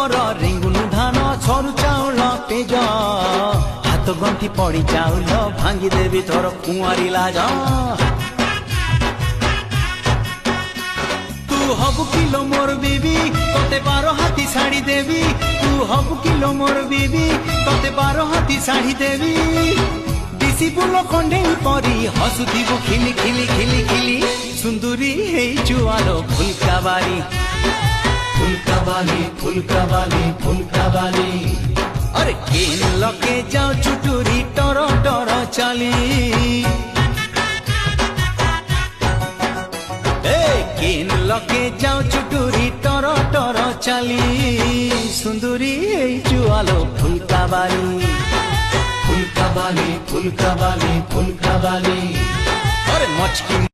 ମୋର ରିଙ୍ଗୁନୁ ଧାନ ଛରୁ ଚାଉଳ ପେଜ ହାତ ଗଣ୍ଠି ପଡ଼ି ଚାଉଳ ଭାଙ୍ଗିଦେବି ତୋର କୁଆଁରୀ ଲାଜ ତୁ ହବୁ କିଲୋ ମୋର ବିବି ତତେ 12 ହାତୀ ଶାଢ଼ୀ ଦେବି ତୁ ହବୁ କିଲୋ ମୋର ବିବି ତତେ 12 ହାତୀ ଶାଢ଼ୀ ଦେବି दिसी बुलो खंडेई परी हसुथिबु खिली खिली खिली खिली सुंदरी हेइचु आलो फुलकाबाली फुलकाबाली फुलकाबाली फुलकाबाली अरे केन लके जाओ चुटुरी टर टर चाली ए केन लके जाओ चुटुरी टर टर चाली सुंदरी हेइचु आलो फुलकाबाली फुलकाबाली फुलकाबाली फुलकाबाली अरे मचकी